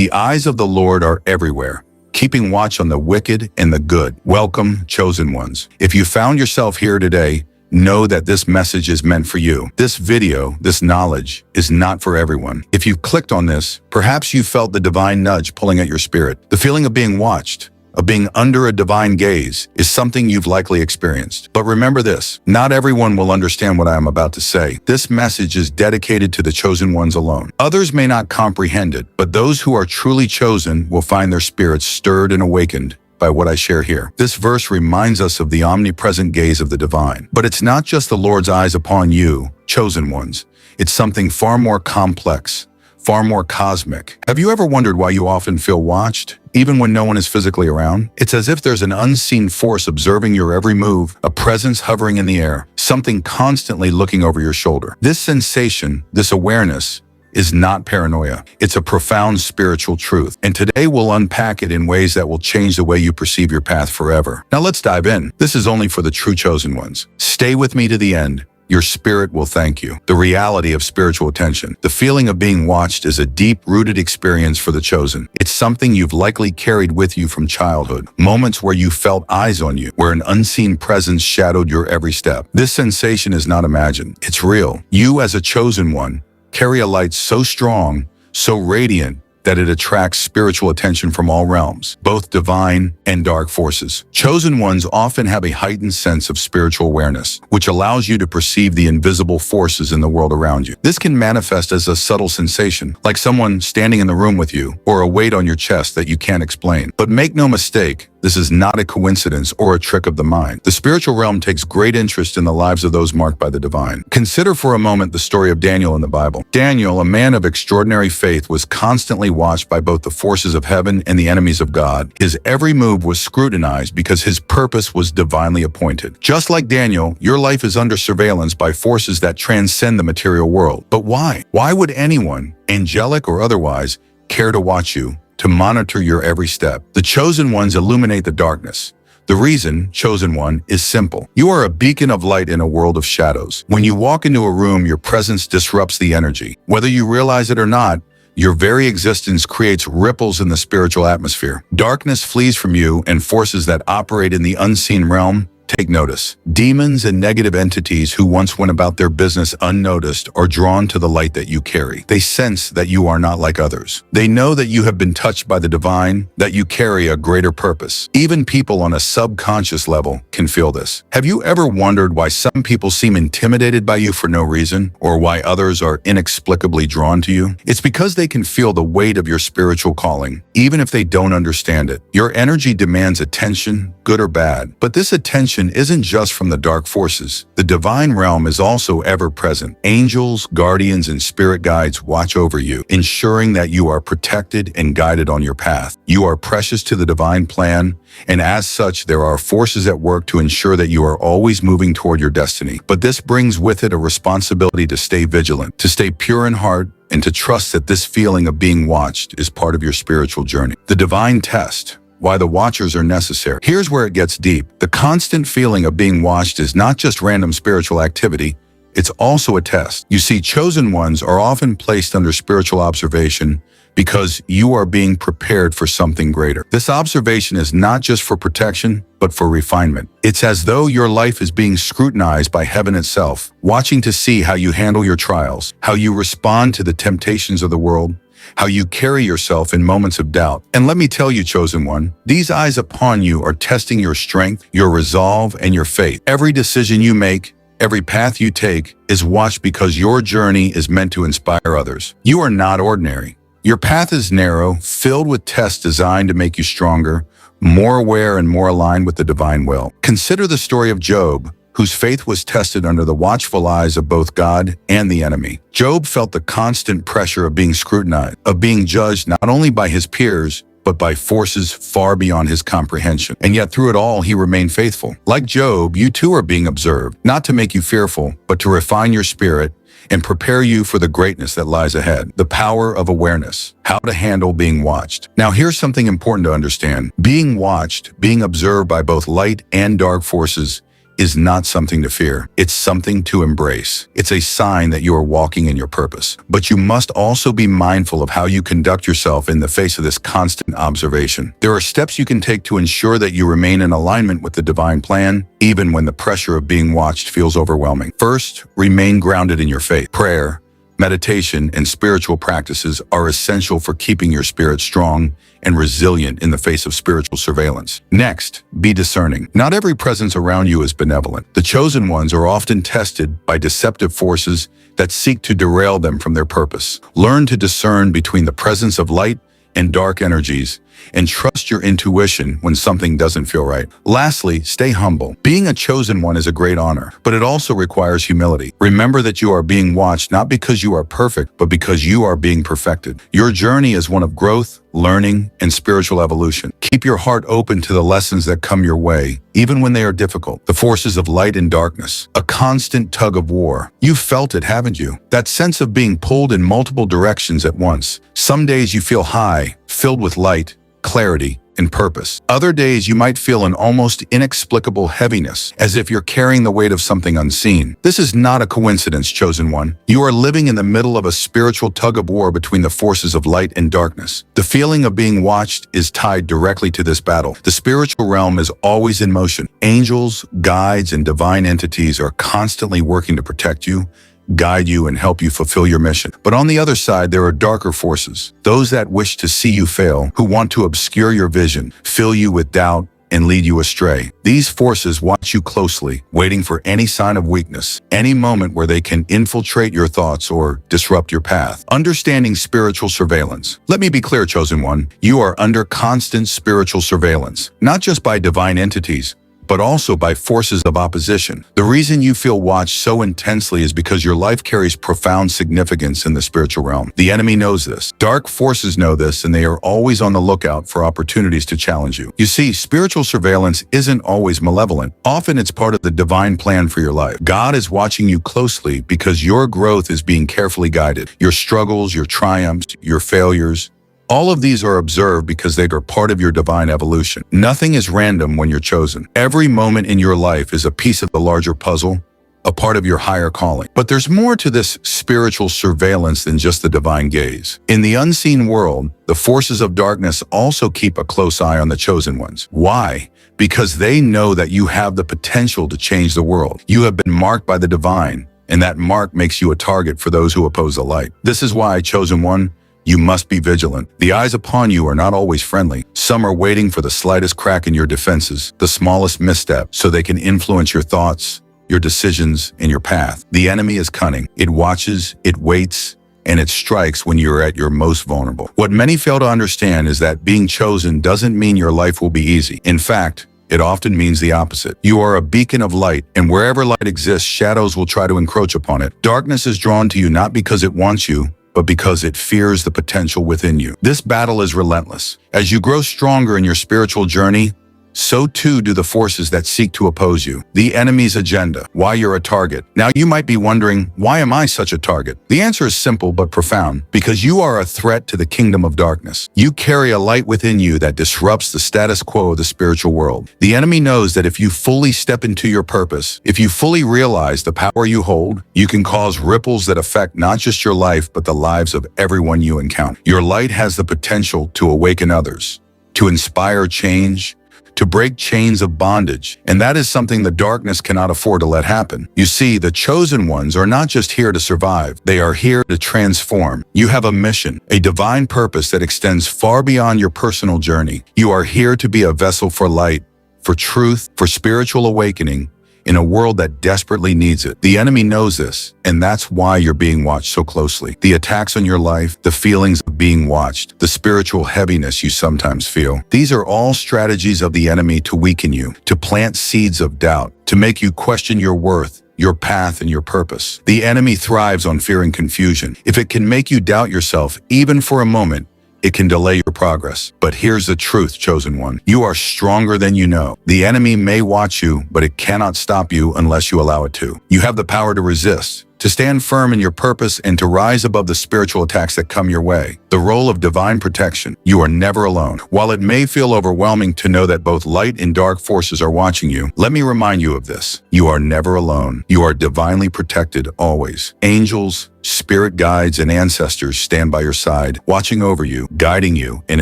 The eyes of the Lord are everywhere, keeping watch on the wicked and the good. Welcome, chosen ones. If you found yourself here today, know that this message is meant for you. This video, this knowledge, is not for everyone. If you clicked on this, perhaps you felt the divine nudge pulling at your spirit. The feeling of being watched, of being under a divine gaze, is something you've likely experienced. But remember this, not everyone will understand what I am about to say. This message is dedicated to the chosen ones alone. Others may not comprehend it, but those who are truly chosen will find their spirits stirred and awakened by what I share here. This verse reminds us of the omnipresent gaze of the divine. But it's not just the Lord's eyes upon you, chosen ones. It's something far more complex, far more cosmic. Have you ever wondered why you often feel watched, even when no one is physically around? It's as if there's an unseen force observing your every move, a presence hovering in the air, something constantly looking over your shoulder. This sensation, this awareness, is not paranoia. It's a profound spiritual truth. And today we'll unpack it in ways that will change the way you perceive your path forever. Now let's dive in. This is only for the true chosen ones. Stay with me to the end. Your spirit will thank you. The reality of spiritual attention. The feeling of being watched is a deep-rooted experience for the chosen. It's something you've likely carried with you from childhood. Moments where you felt eyes on you, where an unseen presence shadowed your every step. This sensation is not imagined. It's real. You, as a chosen one, carry a light so strong, so radiant, that it attracts spiritual attention from all realms, both divine and dark forces. Chosen ones often have a heightened sense of spiritual awareness, which allows you to perceive the invisible forces in the world around you. This can manifest as a subtle sensation, like someone standing in the room with you, or a weight on your chest that you can't explain. But make no mistake, this is not a coincidence or a trick of the mind. The spiritual realm takes great interest in the lives of those marked by the divine. Consider for a moment the story of Daniel in the Bible. Daniel, a man of extraordinary faith, was constantly watched by both the forces of heaven and the enemies of God. His every move was scrutinized because his purpose was divinely appointed. Just like Daniel, your life is under surveillance by forces that transcend the material world. But why? Why would anyone, angelic or otherwise, care to watch you, to monitor your every step? The chosen ones illuminate the darkness. The reason, chosen one, is simple. You are a beacon of light in a world of shadows. When you walk into a room, your presence disrupts the energy. Whether you realize it or not, your very existence creates ripples in the spiritual atmosphere. Darkness flees from you, and forces that operate in the unseen realm take notice. Demons and negative entities who once went about their business unnoticed are drawn to the light that you carry. They sense that you are not like others. They know that you have been touched by the divine, that you carry a greater purpose. Even people on a subconscious level can feel this. Have you ever wondered why some people seem intimidated by you for no reason, or why others are inexplicably drawn to you? It's because they can feel the weight of your spiritual calling, even if they don't understand it. Your energy demands attention, good or bad, but this attention isn't just from the dark forces. The divine realm is also ever present. Angels, guardians, and spirit guides watch over you, ensuring that you are protected and guided on your path. You are precious to the divine plan, and as such, there are forces at work to ensure that you are always moving toward your destiny. But this brings with it a responsibility to stay vigilant, to stay pure in heart, and to trust that this feeling of being watched is part of your spiritual journey. The divine test. Why the watchers are necessary. Here's where it gets deep. The constant feeling of being watched is not just random spiritual activity, it's also a test. You see, chosen ones are often placed under spiritual observation because you are being prepared for something greater. This observation is not just for protection, but for refinement. It's as though your life is being scrutinized by heaven itself, watching to see how you handle your trials, how you respond to the temptations of the world, how you carry yourself in moments of doubt. And let me tell you, chosen one, these eyes upon you are testing your strength, your resolve, and your faith. Every decision you make, every path you take is watched because your journey is meant to inspire others. You are not ordinary. Your path is narrow, filled with tests designed to make you stronger, more aware, and more aligned with the divine will. Consider the story of Job, whose faith was tested under the watchful eyes of both God and the enemy. Job felt the constant pressure of being scrutinized, of being judged not only by his peers, but by forces far beyond his comprehension. And yet through it all, he remained faithful. Like Job, you too are being observed, not to make you fearful, but to refine your spirit and prepare you for the greatness that lies ahead. The power of awareness, how to handle being watched. Now here's something important to understand. Being watched, being observed by both light and dark forces, is not something to fear. It's something to embrace. It's a sign that you are walking in your purpose. But you must also be mindful of how you conduct yourself in the face of this constant observation. There are steps you can take to ensure that you remain in alignment with the divine plan, even when the pressure of being watched feels overwhelming. First, remain grounded in your faith. Prayer, meditation, and spiritual practices are essential for keeping your spirit strong and resilient in the face of spiritual surveillance. Next, be discerning. Not every presence around you is benevolent. The chosen ones are often tested by deceptive forces that seek to derail them from their purpose. Learn to discern between the presence of light and dark energies, and trust your intuition when something doesn't feel right. Lastly, stay humble. Being a chosen one is a great honor, but it also requires humility. Remember that you are being watched not because you are perfect, but because you are being perfected. Your journey is one of growth, learning, and spiritual evolution. Keep your heart open to the lessons that come your way, even when they are difficult. The forces of light and darkness, a constant tug of war. You've felt it, haven't you? That sense of being pulled in multiple directions at once. Some days you feel high, filled with light, clarity, and purpose. Other days you might feel an almost inexplicable heaviness, as if you're carrying the weight of something unseen. This is not a coincidence, chosen one. You are living in the middle of a spiritual tug of war between the forces of light and darkness. The feeling of being watched is tied directly to this battle. The spiritual realm is always in motion. Angels, guides, and divine entities are constantly working to protect you, guide you, and help you fulfill your mission. But on the other side, there are darker forces, those that wish to see you fail, who want to obscure your vision, fill you with doubt, and lead you astray. These forces watch you closely, waiting for any sign of weakness, any moment where they can infiltrate your thoughts or disrupt your path. Understanding spiritual surveillance. Let me be clear, chosen one, you are under constant spiritual surveillance, not just by divine entities, but also by forces of opposition. The reason you feel watched so intensely is because your life carries profound significance in the spiritual realm. The enemy knows this. Dark forces know this, and they are always on the lookout for opportunities to challenge you. You see, spiritual surveillance isn't always malevolent. Often it's part of the divine plan for your life. God is watching you closely because your growth is being carefully guided. Your struggles, your triumphs, your failures, all of these are observed because they are part of your divine evolution. Nothing is random when you're chosen. Every moment in your life is a piece of the larger puzzle, a part of your higher calling. But there's more to this spiritual surveillance than just the divine gaze. In the unseen world, the forces of darkness also keep a close eye on the chosen ones. Why? Because they know that you have the potential to change the world. You have been marked by the divine, and that mark makes you a target for those who oppose the light. This is why, chosen one, you must be vigilant. The eyes upon you are not always friendly. Some are waiting for the slightest crack in your defenses, the smallest misstep, so they can influence your thoughts, your decisions, and your path. The enemy is cunning. It watches, it waits, and it strikes when you're at your most vulnerable. What many fail to understand is that being chosen doesn't mean your life will be easy. In fact, it often means the opposite. You are a beacon of light, and wherever light exists, shadows will try to encroach upon it. Darkness is drawn to you not because it wants you, but because it fears the potential within you. This battle is relentless. As you grow stronger in your spiritual journey, so too do the forces that seek to oppose you. The enemy's agenda, why you're a target. Now you might be wondering, why am I such a target? The answer is simple but profound. Because you are a threat to the kingdom of darkness. You carry a light within you that disrupts the status quo of the spiritual world. The enemy knows that if you fully step into your purpose, if you fully realize the power you hold, you can cause ripples that affect not just your life, but the lives of everyone you encounter. Your light has the potential to awaken others, to inspire change, to break chains of bondage, and that is something the darkness cannot afford to let happen. You see, the chosen ones are not just here to survive, they are here to transform. You have a mission, a divine purpose that extends far beyond your personal journey. You are here to be a vessel for light, for truth, for spiritual awakening, in a world that desperately needs it. The enemy knows this, and that's why you're being watched so closely. The attacks on your life, the feelings of being watched, the spiritual heaviness you sometimes feel. These are all strategies of the enemy to weaken you, to plant seeds of doubt, to make you question your worth, your path, and your purpose. The enemy thrives on fear and confusion. If it can make you doubt yourself, even for a moment, it can delay your progress. But here's the truth, chosen one. You are stronger than you know. The enemy may watch you, but it cannot stop you unless you allow it to. You have the power to resist, to stand firm in your purpose and to rise above the spiritual attacks that come your way. The role of divine protection. You are never alone. While it may feel overwhelming to know that both light and dark forces are watching you, let me remind you of this. You are never alone. You are divinely protected always. Angels, spirit guides, and ancestors stand by your side, watching over you, guiding you, and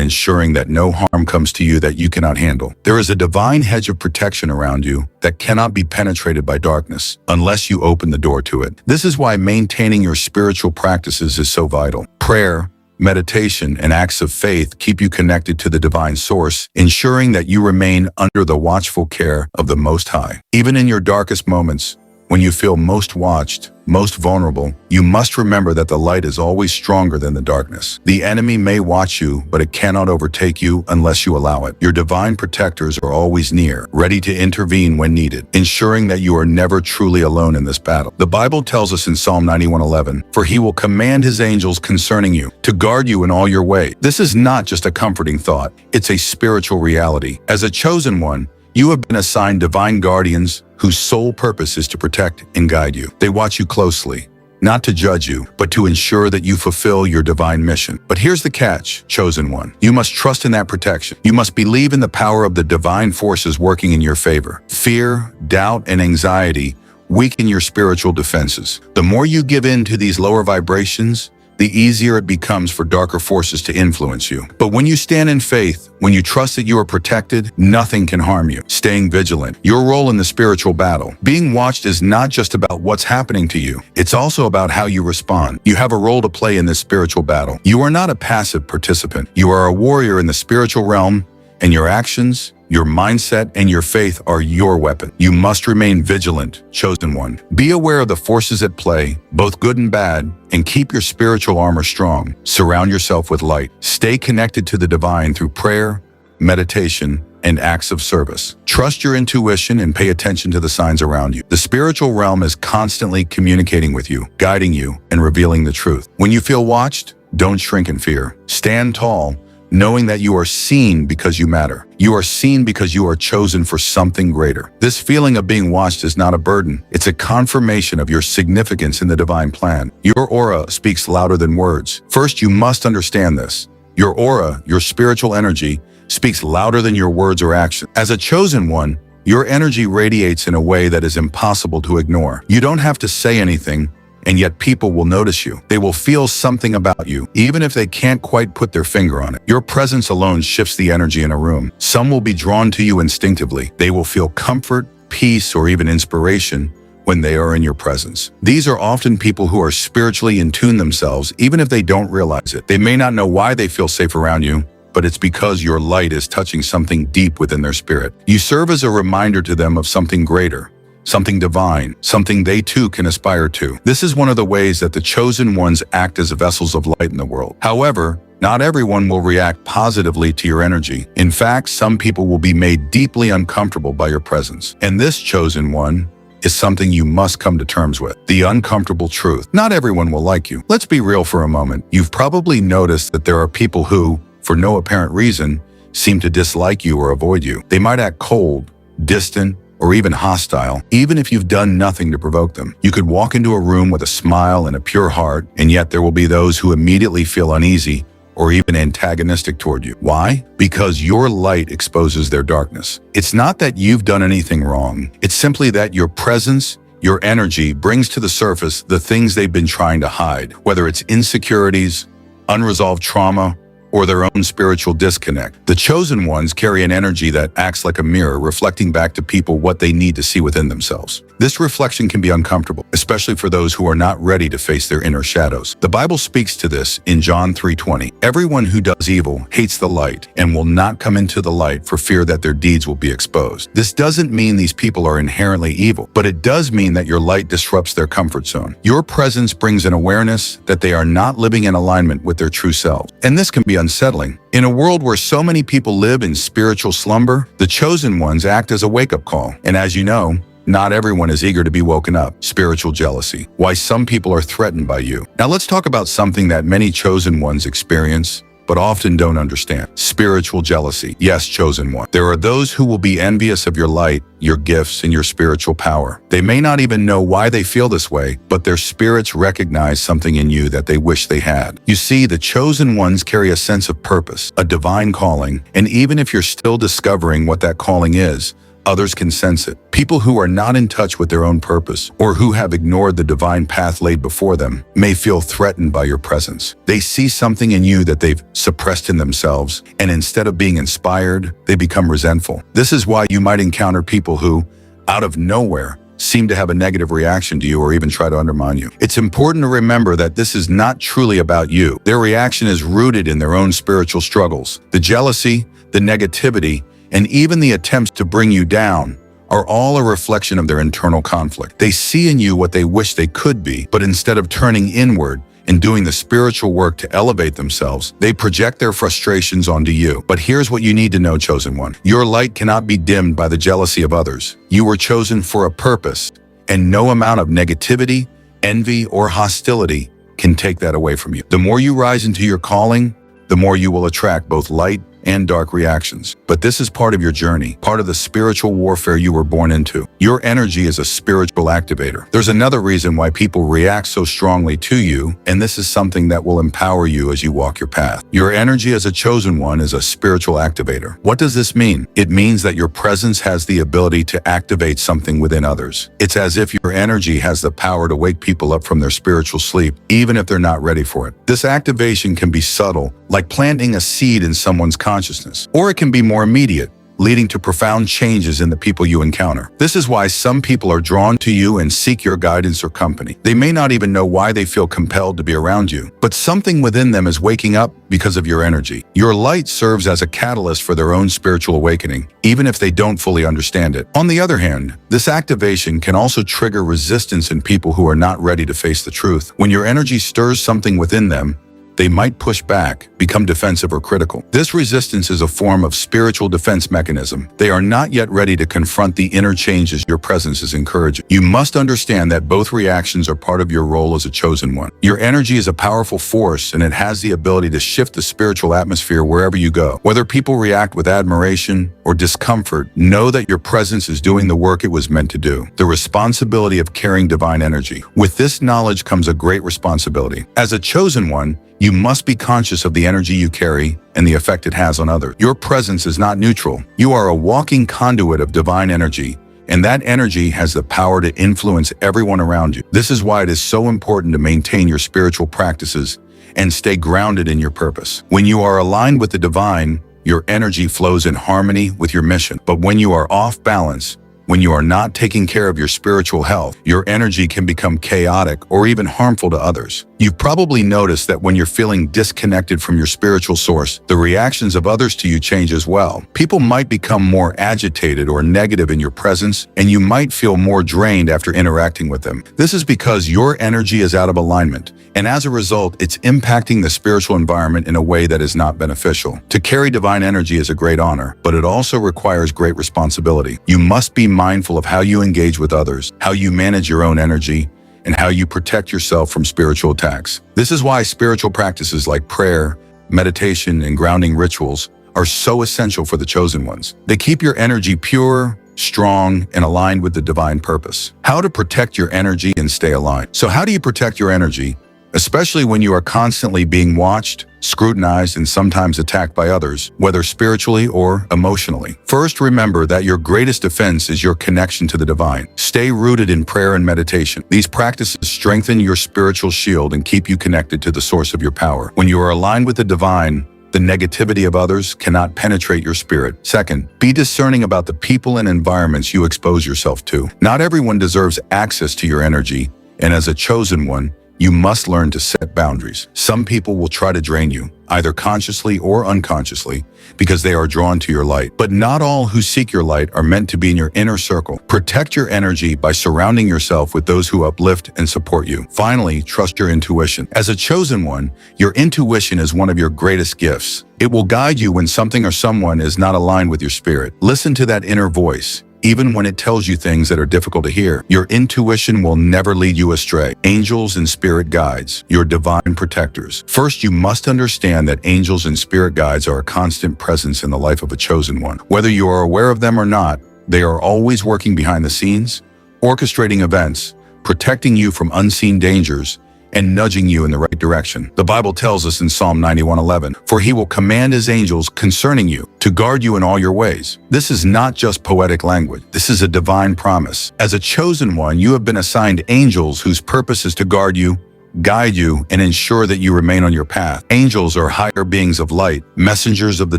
ensuring that no harm comes to you that you cannot handle. There is a divine hedge of protection around you that cannot be penetrated by darkness unless you open the door to it. This is why maintaining your spiritual practices is so vital. Prayer, meditation, and acts of faith keep you connected to the divine source, ensuring that you remain under the watchful care of the Most High. Even in your darkest moments, when you feel most watched, most vulnerable, you must remember that the light is always stronger than the darkness. The enemy may watch you, but it cannot overtake you unless you allow it. Your divine protectors are always near, ready to intervene when needed, ensuring that you are never truly alone in this battle. The Bible tells us in Psalm 91:11, "For he will command his angels concerning you, to guard you in all your way." This is not just a comforting thought, it's a spiritual reality. As a chosen one, you have been assigned divine guardians whose sole purpose is to protect and guide you. They watch you closely, not to judge you, but to ensure that you fulfill your divine mission. But here's the catch, chosen one. You must trust in that protection. You must believe in the power of the divine forces working in your favor. Fear, doubt, and anxiety weaken your spiritual defenses. The more you give in to these lower vibrations, the easier it becomes for darker forces to influence you. But when you stand in faith, when you trust that you are protected, nothing can harm you. Staying vigilant. Your role in the spiritual battle. Being watched is not just about what's happening to you. It's also about how you respond. You have a role to play in this spiritual battle. You are not a passive participant. You are a warrior in the spiritual realm, and your actions, your mindset, and your faith are your weapon. You must remain vigilant, chosen one. Be aware of the forces at play, both good and bad, and keep your spiritual armor strong. Surround yourself with light. Stay connected to the divine through prayer, meditation, and acts of service. Trust your intuition and pay attention to the signs around you. The spiritual realm is constantly communicating with you, guiding you, and revealing the truth. When you feel watched, don't shrink in fear. Stand tall, knowing that you are seen because you matter. You are seen because you are chosen for something greater. This feeling of being watched is not a burden. It's a confirmation of your significance in the divine plan. Your aura speaks louder than words. First, you must understand this. Your aura, your spiritual energy, speaks louder than your words or actions. As a chosen one, your energy radiates in a way that is impossible to ignore. You don't have to say anything, and yet people will notice you. They will feel something about you, even if they can't quite put their finger on it. Your presence alone shifts the energy in a room. Some will be drawn to you instinctively. They will feel comfort, peace, or even inspiration when they are in your presence. These are often people who are spiritually in tune themselves, even if they don't realize it. They may not know why they feel safe around you, but it's because your light is touching something deep within their spirit. You serve as a reminder to them of something greater, something divine, something they too can aspire to. This is one of the ways that the chosen ones act as vessels of light in the world. However, not everyone will react positively to your energy. In fact, some people will be made deeply uncomfortable by your presence. And this chosen one is something you must come to terms with. The uncomfortable truth. Not everyone will like you. Let's be real for a moment. You've probably noticed that there are people who, for no apparent reason, seem to dislike you or avoid you. They might act cold, distant, or even hostile, even if you've done nothing to provoke them. You could walk into a room with a smile and a pure heart, and yet there will be those who immediately feel uneasy or even antagonistic toward you. Why? Because your light exposes their darkness. It's not that you've done anything wrong. It's simply that your presence, your energy brings to the surface the things they've been trying to hide, whether it's insecurities, unresolved trauma, or their own spiritual disconnect. The chosen ones carry an energy that acts like a mirror, reflecting back to people what they need to see within themselves. This reflection can be uncomfortable, especially for those who are not ready to face their inner shadows. The Bible speaks to this in John 3:20. Everyone who does evil hates the light and will not come into the light for fear that their deeds will be exposed. This doesn't mean these people are inherently evil, but it does mean that your light disrupts their comfort zone. Your presence brings an awareness that they are not living in alignment with their true selves. And this can be unsettling. In a world where so many people live in spiritual slumber, the chosen ones act as a wake-up call. And as you know, not everyone is eager to be woken up. Spiritual jealousy. Why some people are threatened by you. Now let's talk about something that many chosen ones experience: but often don't understand. Spiritual jealousy. Yes, chosen one. There are those who will be envious of your light, your gifts, and your spiritual power. They may not even know why they feel this way, but their spirits recognize something in you that they wish they had. You see, the chosen ones carry a sense of purpose, a divine calling, and even if you're still discovering what that calling is, others can sense it. People who are not in touch with their own purpose or who have ignored the divine path laid before them may feel threatened by your presence. They see something in you that they've suppressed in themselves, and instead of being inspired, they become resentful. This is why you might encounter people who, out of nowhere, seem to have a negative reaction to you or even try to undermine you. It's important to remember that this is not truly about you. Their reaction is rooted in their own spiritual struggles. The jealousy, the negativity, and even the attempts to bring you down are all a reflection of their internal conflict. They see in you what they wish they could be, but instead of turning inward and doing the spiritual work to elevate themselves, they project their frustrations onto you. But here's what you need to know, chosen one. Your light cannot be dimmed by the jealousy of others. You were chosen for a purpose, and no amount of negativity, envy, or hostility can take that away from you. The more you rise into your calling, the more you will attract both light and dark reactions. But this is part of your journey, part of the spiritual warfare you were born into. Your energy is a spiritual activator. There's another reason why people react so strongly to you, and this is something that will empower you as you walk your path. Your energy as a chosen one is a spiritual activator. What does this mean? It means that your presence has the ability to activate something within others. It's as if your energy has the power to wake people up from their spiritual sleep, even if they're not ready for it. This activation can be subtle, like planting a seed in someone's consciousness, or it can be more immediate, leading to profound changes in the people you encounter. This is why some people are drawn to you and seek your guidance or company. They may not even know why they feel compelled to be around you, but something within them is waking up because of your energy. Your light serves as a catalyst for their own spiritual awakening, even if they don't fully understand it. On the other hand, this activation can also trigger resistance in people who are not ready to face the truth. When your energy stirs something within them, they might push back, become defensive or critical. This resistance is a form of spiritual defense mechanism. They are not yet ready to confront the inner changes your presence is encouraging. You must understand that both reactions are part of your role as a chosen one. Your energy is a powerful force, and it has the ability to shift the spiritual atmosphere wherever you go. Whether people react with admiration or discomfort, know that your presence is doing the work it was meant to do. The responsibility of carrying divine energy. With this knowledge comes a great responsibility. As a chosen one, you must be conscious of the energy you carry and the effect it has on others. Your presence is not neutral. You are a walking conduit of divine energy, and that energy has the power to influence everyone around you. This is why it is so important to maintain your spiritual practices and stay grounded in your purpose. When you are aligned with the divine, your energy flows in harmony with your mission. But when you are off balance, when you are not taking care of your spiritual health, your energy can become chaotic or even harmful to others. You've probably noticed that when you're feeling disconnected from your spiritual source, the reactions of others to you change as well. People might become more agitated or negative in your presence, and you might feel more drained after interacting with them. This is because your energy is out of alignment, and as a result, it's impacting the spiritual environment in a way that is not beneficial. To carry divine energy is a great honor, but it also requires great responsibility. You must be mindful of how you engage with others, how you manage your own energy, and how you protect yourself from spiritual attacks. This is why spiritual practices like prayer, meditation, and grounding rituals are so essential for the chosen ones. They keep your energy pure, strong, and aligned with the divine purpose. How to protect your energy and stay aligned. So how do you protect your energy, especially when you are constantly being watched, scrutinized, and sometimes attacked by others, whether spiritually or emotionally? First, remember that your greatest defense is your connection to the divine. Stay rooted in prayer and meditation. These practices strengthen your spiritual shield and keep you connected to the source of your power. When you are aligned with the divine, the negativity of others cannot penetrate your spirit. Second, be discerning about the people and environments you expose yourself to. Not everyone deserves access to your energy, and as a chosen one, you must learn to set boundaries. Some people will try to drain you, either consciously or unconsciously, because they are drawn to your light. But not all who seek your light are meant to be in your inner circle. Protect your energy by surrounding yourself with those who uplift and support you. Finally, trust your intuition. As a chosen one, your intuition is one of your greatest gifts. It will guide you when something or someone is not aligned with your spirit. Listen to that inner voice. even when it tells you things that are difficult to hear. Your intuition will never lead you astray. Angels and spirit guides, your divine protectors. First, you must understand that angels and spirit guides are a constant presence in the life of a chosen one. Whether you are aware of them or not, they are always working behind the scenes, orchestrating events, protecting you from unseen dangers, and nudging you in the right direction. The Bible tells us in Psalm 91:11, "For he will command his angels concerning you to guard you in all your ways." This is not just poetic language. This is a divine promise. As a chosen one, you have been assigned angels whose purpose is to guard you, guide you, and ensure that you remain on your path. Angels are higher beings of light, messengers of the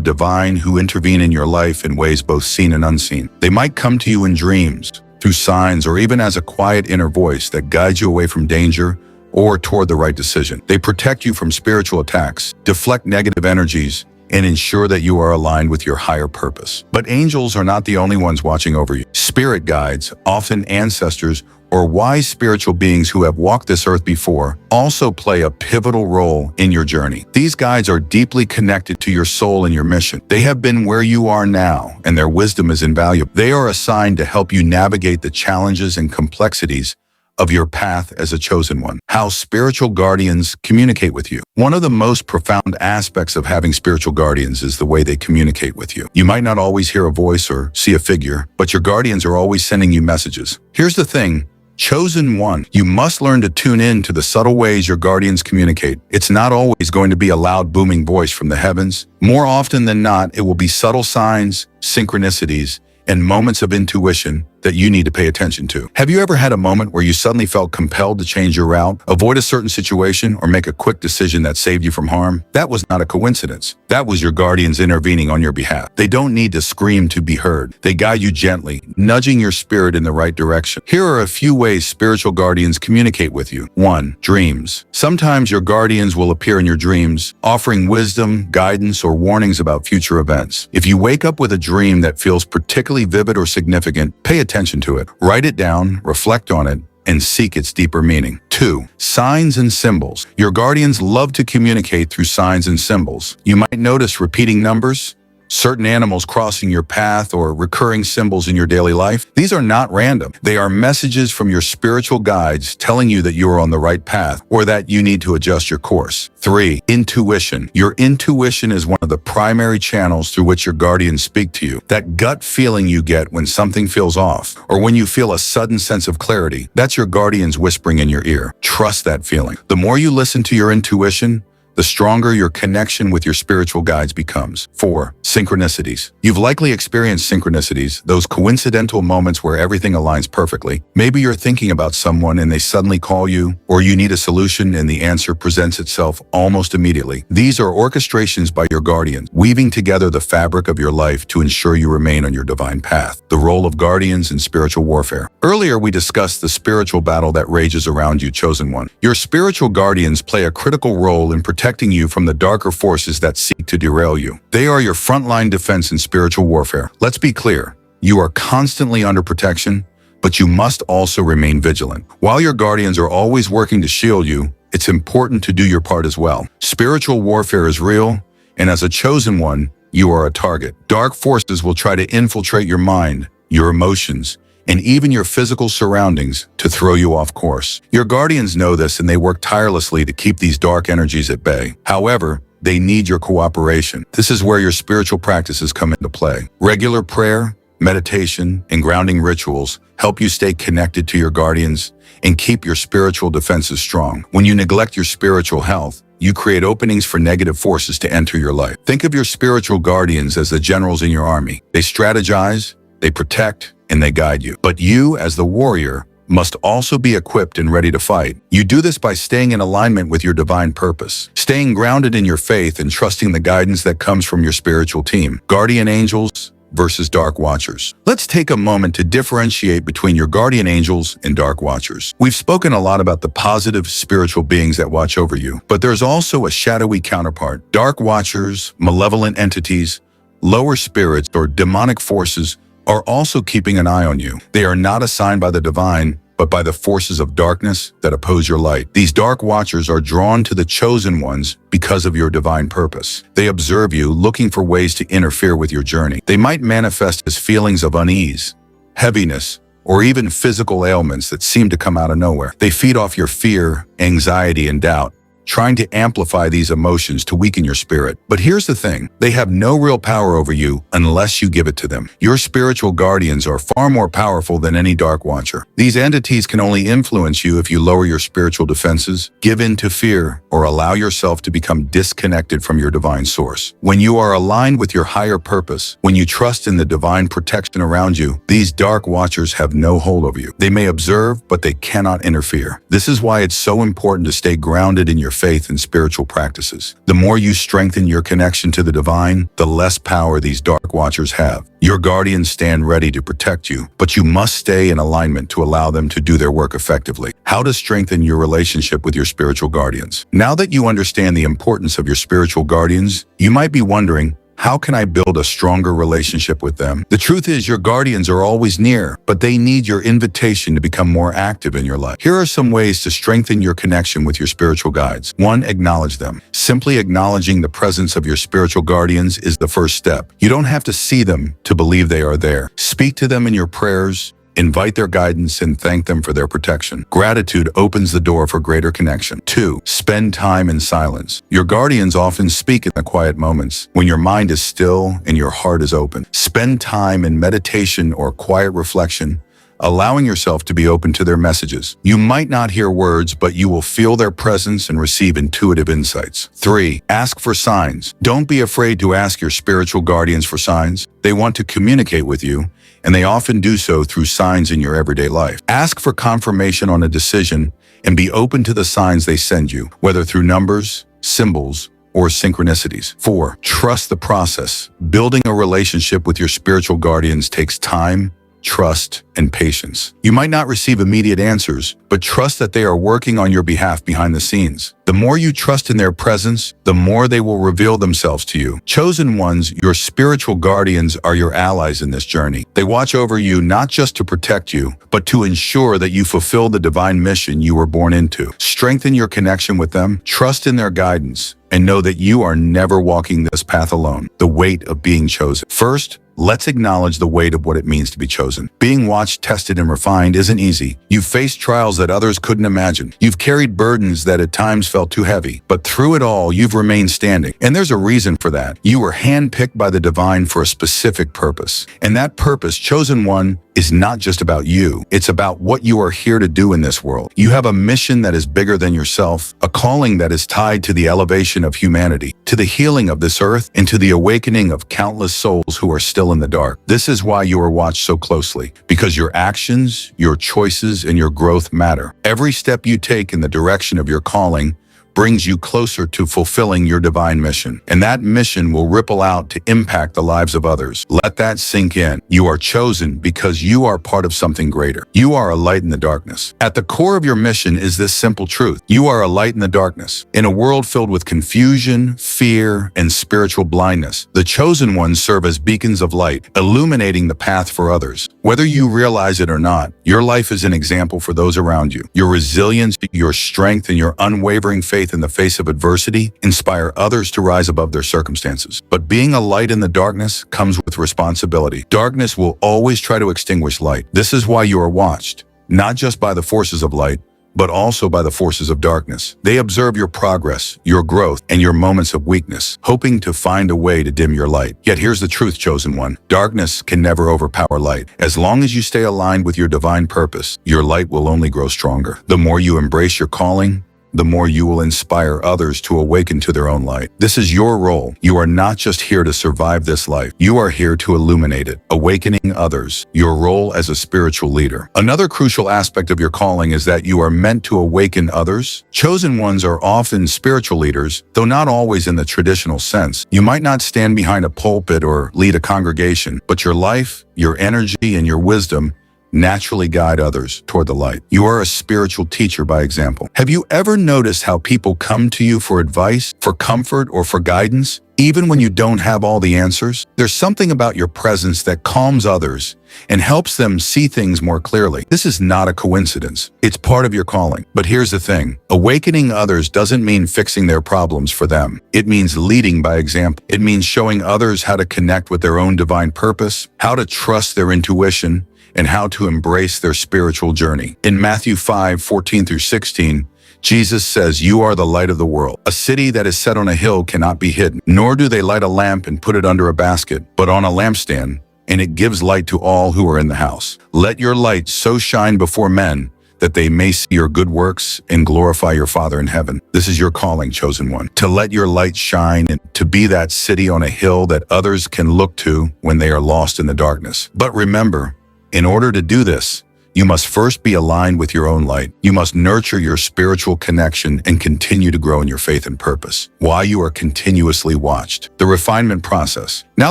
divine who intervene in your life in ways both seen and unseen. They might come to you in dreams, through signs, or even as a quiet inner voice that guides you away from danger or toward the right decision. They protect you from spiritual attacks, deflect negative energies, and ensure that you are aligned with your higher purpose. But angels are not the only ones watching over you. Spirit guides, often ancestors or wise spiritual beings who have walked this earth before, also play a pivotal role in your journey. These guides are deeply connected to your soul and your mission. They have been where you are now, and their wisdom is invaluable. They are assigned to help you navigate the challenges and complexities of your path as a chosen one. How spiritual guardians communicate with you. One of the most profound aspects of having spiritual guardians is the way they communicate with you. You might not always hear a voice or see a figure, but your guardians are always sending you messages. Here's the thing. Chosen one, you must learn to tune in to the subtle ways your guardians communicate. It's not always going to be a loud booming voice from the heavens. More often than not, it will be subtle signs, synchronicities, and moments of intuition that you need to pay attention to. Have you ever had a moment where you suddenly felt compelled to change your route, avoid a certain situation, or make a quick decision that saved you from harm? That was not a coincidence. That was your guardians intervening on your behalf. They don't need to scream to be heard. They guide you gently, nudging your spirit in the right direction. Here are a few ways spiritual guardians communicate with you. 1. Dreams. Sometimes your guardians will appear in your dreams, offering wisdom, guidance, or warnings about future events. If you wake up with a dream that feels particularly vivid or significant, pay attention to it. Write it down, reflect on it, and seek its deeper meaning. 2. Signs and symbols. Your guardians love to communicate through signs and symbols. You might notice repeating numbers, certain animals crossing your path, or recurring symbols in your daily life. These are not random. They are messages from your spiritual guides telling you that you are on the right path or that you need to adjust your course. 3. Intuition. Your intuition is one of the primary channels through which your guardians speak to you. That gut feeling you get when something feels off, or when you feel a sudden sense of clarity, that's your guardians whispering in your ear. Trust that feeling. The more you listen to your intuition, the stronger your connection with your spiritual guides becomes. 4. Synchronicities. You've likely experienced synchronicities, those coincidental moments where everything aligns perfectly. Maybe you're thinking about someone and they suddenly call you, or you need a solution and the answer presents itself almost immediately. These are orchestrations by your guardians, weaving together the fabric of your life to ensure you remain on your divine path. The role of guardians in spiritual warfare. Earlier, we discussed the spiritual battle that rages around you, chosen one. Your spiritual guardians play a critical role in protecting you from the darker forces that seek to derail you. They are your frontline defense in spiritual warfare. Let's be clear, you are constantly under protection, but you must also remain vigilant. While your guardians are always working to shield you, it's important to do your part as well. Spiritual warfare is real, and as a chosen one, you are a target. Dark forces will try to infiltrate your mind, your emotions, and even your physical surroundings to throw you off course. Your guardians know this, and they work tirelessly to keep these dark energies at bay. However, they need your cooperation. This is where your spiritual practices come into play. Regular prayer, meditation, and grounding rituals help you stay connected to your guardians and keep your spiritual defenses strong. When you neglect your spiritual health, you create openings for negative forces to enter your life. Think of your spiritual guardians as the generals in your army. They strategize, they protect, and they guide you. But you, as the warrior, must also be equipped and ready to fight. You do this by staying in alignment with your divine purpose, staying grounded in your faith and trusting the guidance that comes from your spiritual team. Guardian angels versus dark watchers. Let's take a moment to differentiate between your guardian angels and dark watchers. We've spoken a lot about the positive spiritual beings that watch over you, but there's also a shadowy counterpart. Dark watchers, malevolent entities, lower spirits, or demonic forces are also keeping an eye on you. They are not assigned by the divine, but by the forces of darkness that oppose your light. These dark watchers are drawn to the chosen ones because of your divine purpose. They observe you, looking for ways to interfere with your journey. They might manifest as feelings of unease, heaviness, or even physical ailments that seem to come out of nowhere. They feed off your fear, anxiety, and doubt, trying to amplify these emotions to weaken your spirit. But here's the thing, they have no real power over you unless you give it to them. Your spiritual guardians are far more powerful than any dark watcher. These entities can only influence you if you lower your spiritual defenses, give in to fear, or allow yourself to become disconnected from your divine source. When you are aligned with your higher purpose, when you trust in the divine protection around you, these dark watchers have no hold over you. They may observe, but they cannot interfere. This is why it's so important to stay grounded in your faith and spiritual practices. The more you strengthen your connection to the divine, the less power these dark watchers have. Your guardians stand ready to protect you, but you must stay in alignment to allow them to do their work effectively. How to strengthen your relationship with your spiritual guardians. Now that you understand the importance of your spiritual guardians, you might be wondering, how can I build a stronger relationship with them? The truth is, your guardians are always near, but they need your invitation to become more active in your life. Here are some ways to strengthen your connection with your spiritual guides. 1. Acknowledge them. Simply acknowledging the presence of your spiritual guardians is the first step. You don't have to see them to believe they are there. Speak to them in your prayers, invite their guidance, and thank them for their protection. Gratitude opens the door for greater connection. 2. Spend time in silence. Your guardians often speak in the quiet moments, when your mind is still and your heart is open. Spend time in meditation or quiet reflection, allowing yourself to be open to their messages. You might not hear words, but you will feel their presence and receive intuitive insights. 3. Ask for signs. Don't be afraid to ask your spiritual guardians for signs. They want to communicate with you, and they often do so through signs in your everyday life. Ask for confirmation on a decision and be open to the signs they send you, whether through numbers, symbols, or synchronicities. 4. Trust the process. Building a relationship with your spiritual guardians takes time, trust, and patience. You might not receive immediate answers, but trust that they are working on your behalf behind the scenes. The more you trust in their presence, the more they will reveal themselves to you. Chosen ones, your spiritual guardians, are your allies in this journey. They watch over you not just to protect you, but to ensure that you fulfill the divine mission you were born into. Strengthen your connection with them, trust in their guidance, and know that you are never walking this path alone. The weight of being chosen. First, let's acknowledge the weight of what it means to be chosen. Being watched, tested, and refined isn't easy. You've faced trials that others couldn't imagine. You've carried burdens that at times felt too heavy. But through it all, you've remained standing. And there's a reason for that. You were handpicked by the divine for a specific purpose. And that purpose, chosen one, is not just about you. It's about what you are here to do in this world. You have a mission that is bigger than yourself, a calling that is tied to the elevation of humanity, to the healing of this earth, and to the awakening of countless souls who are still in the dark. This is why you are watched so closely, because your actions, your choices, and your growth matter. Every step you take in the direction of your calling brings you closer to fulfilling your divine mission. And that mission will ripple out to impact the lives of others. Let that sink in. You are chosen because you are part of something greater. You are a light in the darkness. At the core of your mission is this simple truth. You are a light in the darkness. In a world filled with confusion, fear, and spiritual blindness, the chosen ones serve as beacons of light, illuminating the path for others. Whether you realize it or not, your life is an example for those around you. Your resilience, your strength, and your unwavering faith in the face of adversity inspire others to rise above their circumstances. But being a light in the darkness comes with responsibility. Darkness will always try to extinguish light. This is why you are watched, not just by the forces of light, but also by the forces of darkness. They observe your progress, your growth, and your moments of weakness, hoping to find a way to dim your light. Yet here's the truth, chosen one. Darkness can never overpower light. As long as you stay aligned with your divine purpose, your light will only grow stronger. The more you embrace your calling, the more you will inspire others to awaken to their own light. This is your role. You are not just here to survive this life. You are here to illuminate it, awakening others, your role as a spiritual leader. Another crucial aspect of your calling is that you are meant to awaken others. Chosen ones are often spiritual leaders, though not always in the traditional sense. You might not stand behind a pulpit or lead a congregation, but your life, your energy, and your wisdom naturally guide others toward the light. You are a spiritual teacher by example. Have you ever noticed how people come to you for advice, for comfort, or for guidance, even when you don't have all the answers? There's something about your presence that calms others and helps them see things more clearly. This is not a coincidence. It's part of your calling. But here's the thing. Awakening others doesn't mean fixing their problems for them. It means leading by example. It means showing others how to connect with their own divine purpose, how to trust their intuition, and how to embrace their spiritual journey. In Matthew 5:14-16, Jesus says, "You are the light of the world. A city that is set on a hill cannot be hidden. Nor do they light a lamp and put it under a basket, but on a lampstand, and it gives light to all who are in the house. Let your light so shine before men that they may see your good works and glorify your Father in heaven." This is your calling, chosen one, to let your light shine and to be that city on a hill that others can look to when they are lost in the darkness. But remember, in order to do this, you must first be aligned with your own light. You must nurture your spiritual connection and continue to grow in your faith and purpose while you are continuously watched. The refinement process. Now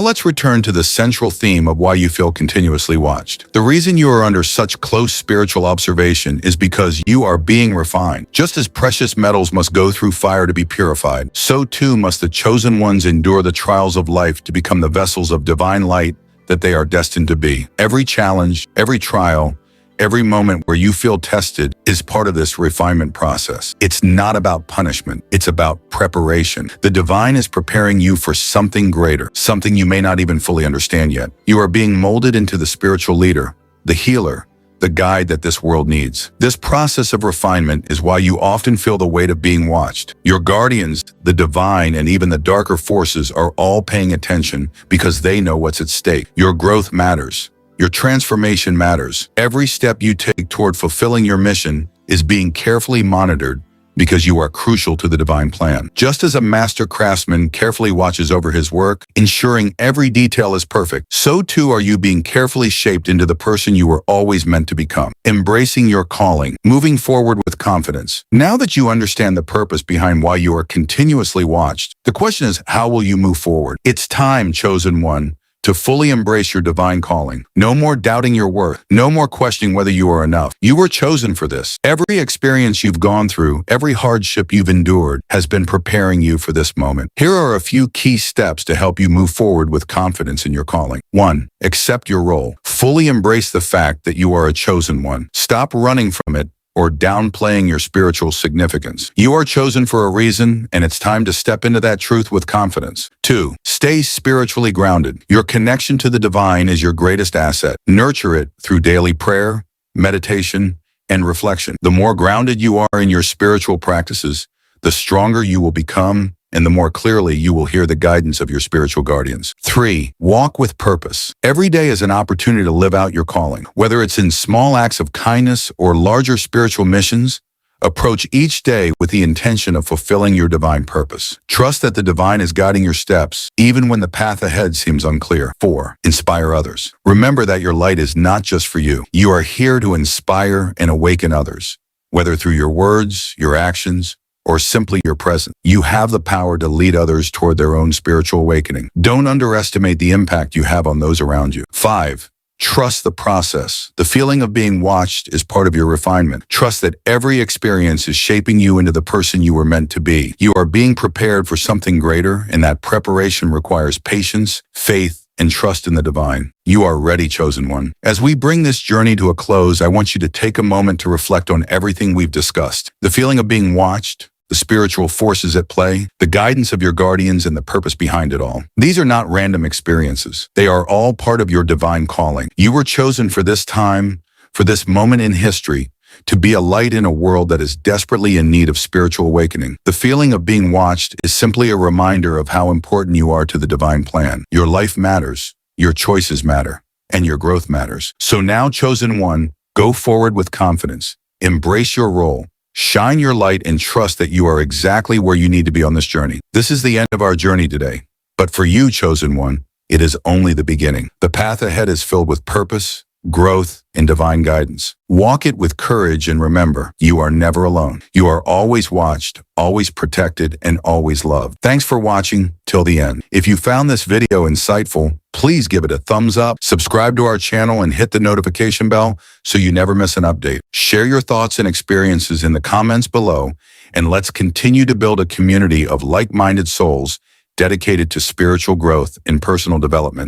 let's return to the central theme of why you feel continuously watched. The reason you are under such close spiritual observation is because you are being refined. Just as precious metals must go through fire to be purified, so too must the chosen ones endure the trials of life to become the vessels of divine light that they are destined to be. Every challenge, every trial, every moment where you feel tested is part of this refinement process. It's not about punishment. It's about preparation. The divine is preparing you for something greater, something you may not even fully understand yet. You are being molded into the spiritual leader, the healer, the guide that this world needs. This process of refinement is why you often feel the weight of being watched. Your guardians, the divine, and even the darker forces are all paying attention because they know what's at stake. Your growth matters. Your transformation matters. Every step you take toward fulfilling your mission is being carefully monitored because you are crucial to the divine plan. Just as a master craftsman carefully watches over his work, ensuring every detail is perfect, so too are you being carefully shaped into the person you were always meant to become. Embracing your calling, moving forward with confidence. Now that you understand the purpose behind why you are continuously watched, the question is, how will you move forward? It's time, chosen one, to fully embrace your divine calling. No more doubting your worth. No more questioning whether you are enough. You were chosen for this. Every experience you've gone through, every hardship you've endured has been preparing you for this moment. Here are a few key steps to help you move forward with confidence in your calling. 1. Accept your role. Fully embrace the fact that you are a chosen one. Stop running from it or downplaying your spiritual significance. You are chosen for a reason, and it's time to step into that truth with confidence. 2. Stay spiritually grounded. Your connection to the divine is your greatest asset. Nurture it through daily prayer, meditation, and reflection. The more grounded you are in your spiritual practices, the stronger you will become, and the more clearly you will hear the guidance of your spiritual guardians. 3. Walk with purpose. Every day is an opportunity to live out your calling. Whether it's in small acts of kindness or larger spiritual missions, approach each day with the intention of fulfilling your divine purpose. Trust that the divine is guiding your steps, even when the path ahead seems unclear. 4. Inspire others. Remember that your light is not just for you. You are here to inspire and awaken others, whether through your words, your actions, or simply your presence. You have the power to lead others toward their own spiritual awakening. Don't underestimate the impact you have on those around you. 5. Trust the process. The feeling of being watched is part of your refinement. Trust that every experience is shaping you into the person you were meant to be. You are being prepared for something greater, and that preparation requires patience, faith, and trust in the divine. You are ready, chosen one. As we bring this journey to a close, I want you to take a moment to reflect on everything we've discussed. The feeling of being watched, the spiritual forces at play, the guidance of your guardians, and the purpose behind it all. These are not random experiences. They are all part of your divine calling. You were chosen for this time, for this moment in history, to be a light in a world that is desperately in need of spiritual awakening. The feeling of being watched is simply a reminder of how important you are to the divine plan. Your life matters, your choices matter, and your growth matters. So now, chosen one, go forward with confidence. Embrace your role. Shine your light and trust that you are exactly where you need to be on this journey. This is the end of our journey today. But for you, chosen one, it is only the beginning. The path ahead is filled with purpose, growth, and divine guidance. Walk it with courage and remember, you are never alone. You are always watched, always protected, and always loved. Thanks for watching till the end. If you found this video insightful, please give it a thumbs up, subscribe to our channel, and hit the notification bell so you never miss an update. Share your thoughts and experiences in the comments below, and let's continue to build a community of like-minded souls dedicated to spiritual growth and personal development.